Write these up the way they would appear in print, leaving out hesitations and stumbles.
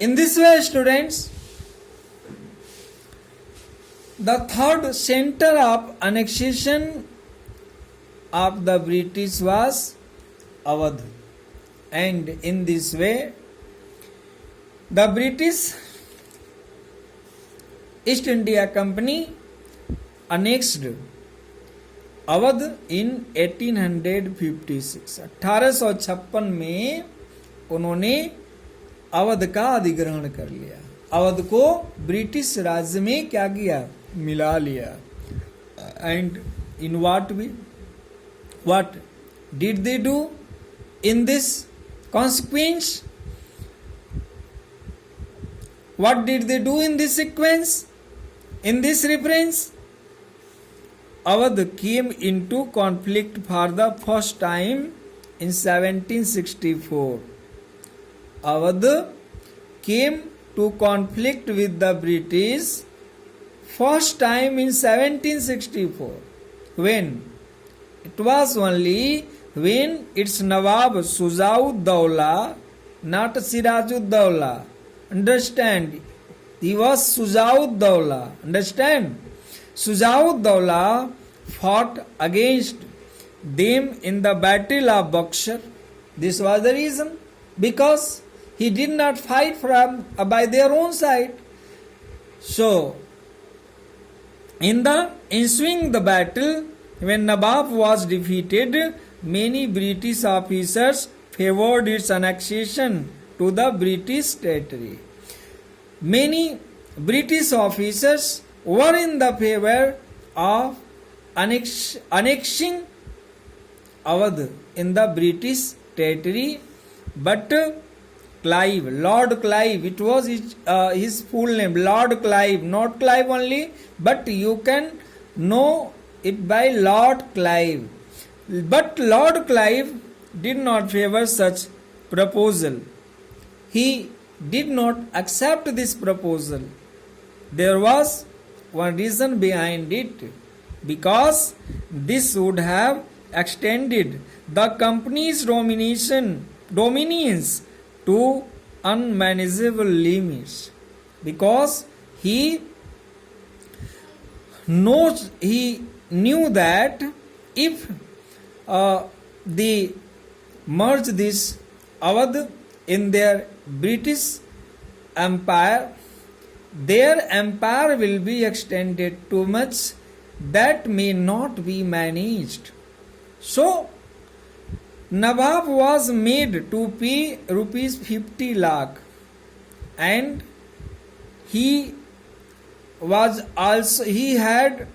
In this way, students, the third center of annexation of the British was Awadh, and in this way the British East India Company annexed Awadh इन 1856 1856 में उन्होंने अवध का अधिग्रहण कर लिया। अवध को British राज्य में क्या किया, मिला लिया। And in what did they do in this consequence? What did they do in this sequence, in this reference? Awadh came into conflict for the first time in 1764. Awadh came to conflict with the British first time in 1764. When? It was only when its Nawab Sujauddaulah, not Sirajuddaulah. Understand? He was Sujauddaulah. Understand? Sujauddaulah fought against them in the battle of Buxar. This was the reason, because he did not fight by their own side. So, in the ensuing the battle, when Nawab was defeated, many British officers favored its annexation to the British territory. Many British officers were in the favor of annexing Awadh in the British territory, but Clive, Lord Clive, it was his full name, Lord Clive, not Clive only, but you can know it by Lord Clive. But Lord Clive did not favor such proposal. He did not accept this proposal. There was one reason behind it, because this would have extended the company's dominions to unmanageable limits, because he knew that if they merge this Awadh in their British Empire, their empire will be extended too much that may not be managed. So, Nawab was made to pay rupees 50 lakh, and he had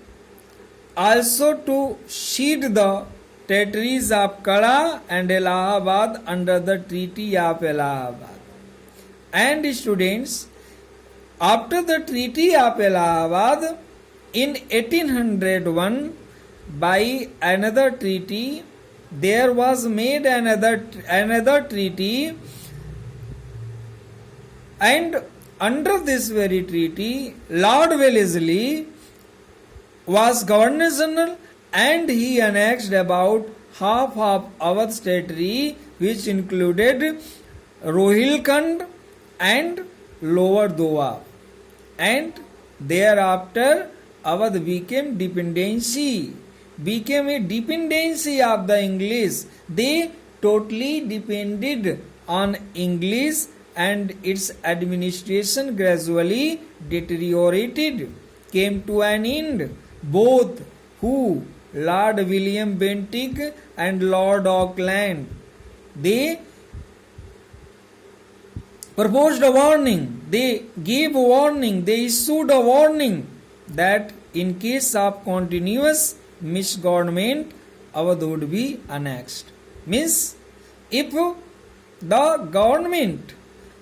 also to cede the territories of Kara and Allahabad under the Treaty of Allahabad. And students, after the Treaty of Allahabad in 1801, by another treaty, there was made another treaty, and under this very treaty, Lord Wellesley was Governor General, and he annexed about half of Awadh territory, which included Rohilkhand and Lower Doab. And thereafter, Awadh became a dependency of the English. They totally depended on English, and its administration gradually deteriorated, came to an end. Both who, Lord William Bentinck and Lord Auckland, they proposed a warning, they gave a warning, they issued a warning that in case of continuous misgovernment, Awadh would be annexed. Means, if the government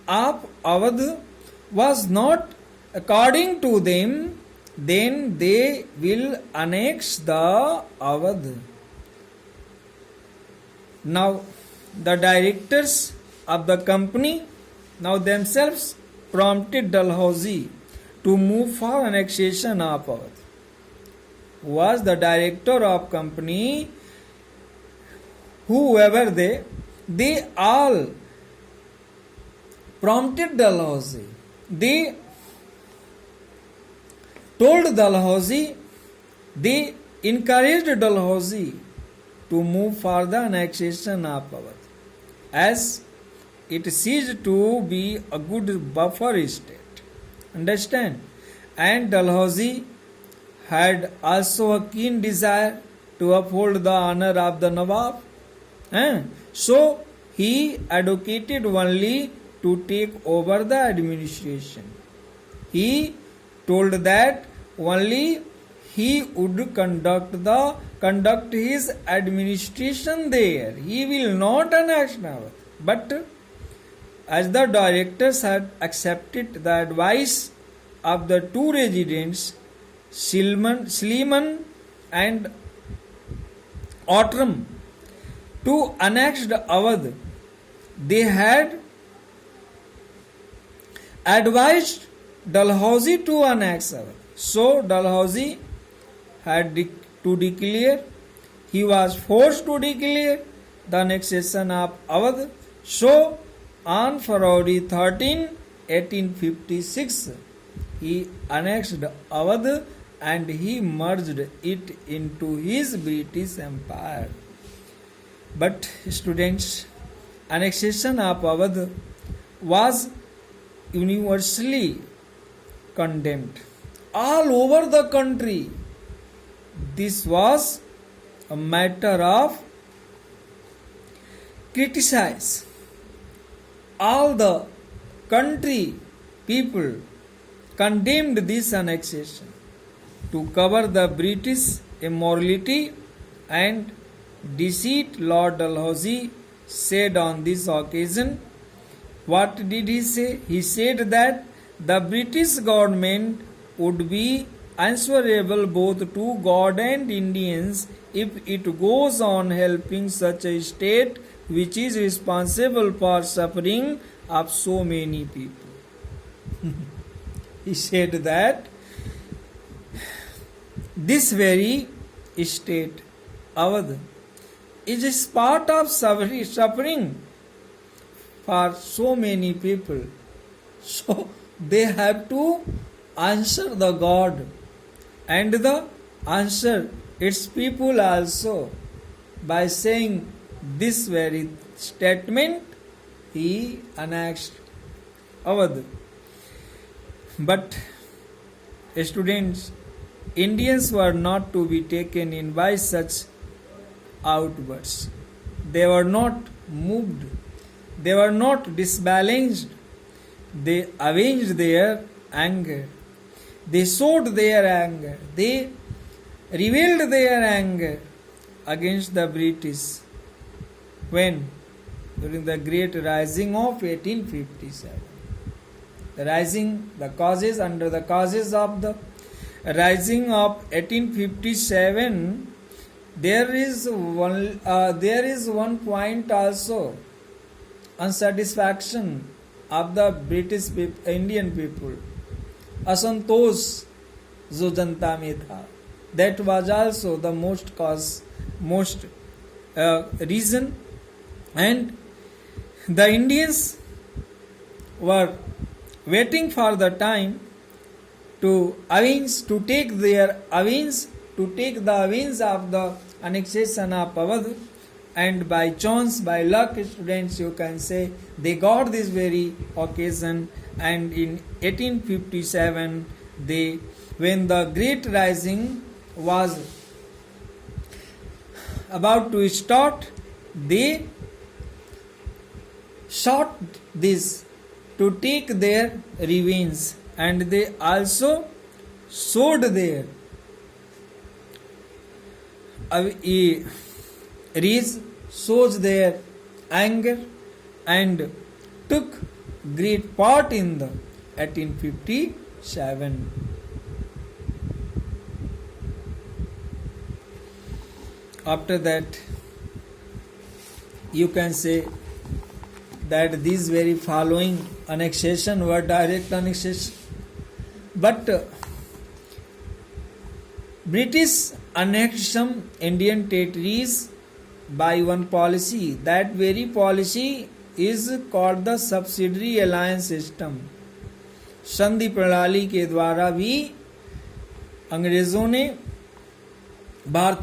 of Awadh was not according to them, then they will annex the Awadh. Now, the directors of the company now themselves prompted Dalhousie to move for annexation of Awadh. Who was the director of company? Whoever they all prompted Dalhousie. They told Dalhousie, they encouraged Dalhousie to move for the annexation of Awadh, as it ceased to be a good buffer state. Understand? And Dalhousie had also a keen desire to uphold the honor of the Nawab. So he advocated only to take over the administration. He told that only he would conduct his administration there. He will not annex Awadh. But as the directors had accepted the advice of the two residents, Sleeman and Outram, to annex Awadh, they had advised Dalhousie to annex Awadh. So Dalhousie had to declare, he was forced to declare the annexation of Awadh. So on February 13, 1856, he annexed Awadh and he merged it into his British Empire. But students, annexation of Awadh was universally condemned all over the country. This was a matter of criticize. All the country people condemned this annexation to cover the British immorality and deceit. Lord Dalhousie said on this occasion, what did he say? He said that the British government would be answerable both to God and Indians if it goes on helping such a state which is responsible for suffering of so many people. He said that this very state, Awadh, is a spot of suffering for so many people. So they have to answer the God and the answer its people also by saying this very statement. He annexed Awadh. But students, Indians were not to be taken in by such outbursts. They were not moved. They were not disbalanced. They avenged their anger. They showed their anger. They revealed their anger against the British when during the great rising of 1857. The causes of the rising of 1857, there is one point also, unsatisfaction of the British people, Indian people, असंतोष जो जनता में था. That was also the most reason, and the Indians were waiting for the time to take the avenge of the annexation of Awadh, and by chance, by luck, students, you can say they got this very occasion. And in 1857, when the great rising was about to start, they sought this to take their revenge, and they also showed their shows their anger and took great part in the 1857. After that, you can say that these very following annexation were direct annexation. But British annexed some Indian territories by one policy. That very policy is called the subsidiary alliance system. संधि प्रणाली के द्वारा भी अंग्रेजों ने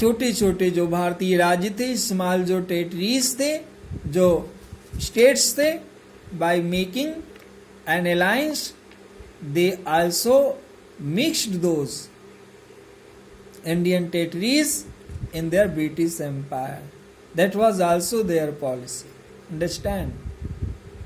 छोटे छोटे जो भारतीय राज्य थे, स्मॉल जो टेरिटरीज थे, जो स्टेट्स थे, by making an alliance they also mixed those Indian territories in their British Empire. That was also their policy. Understand?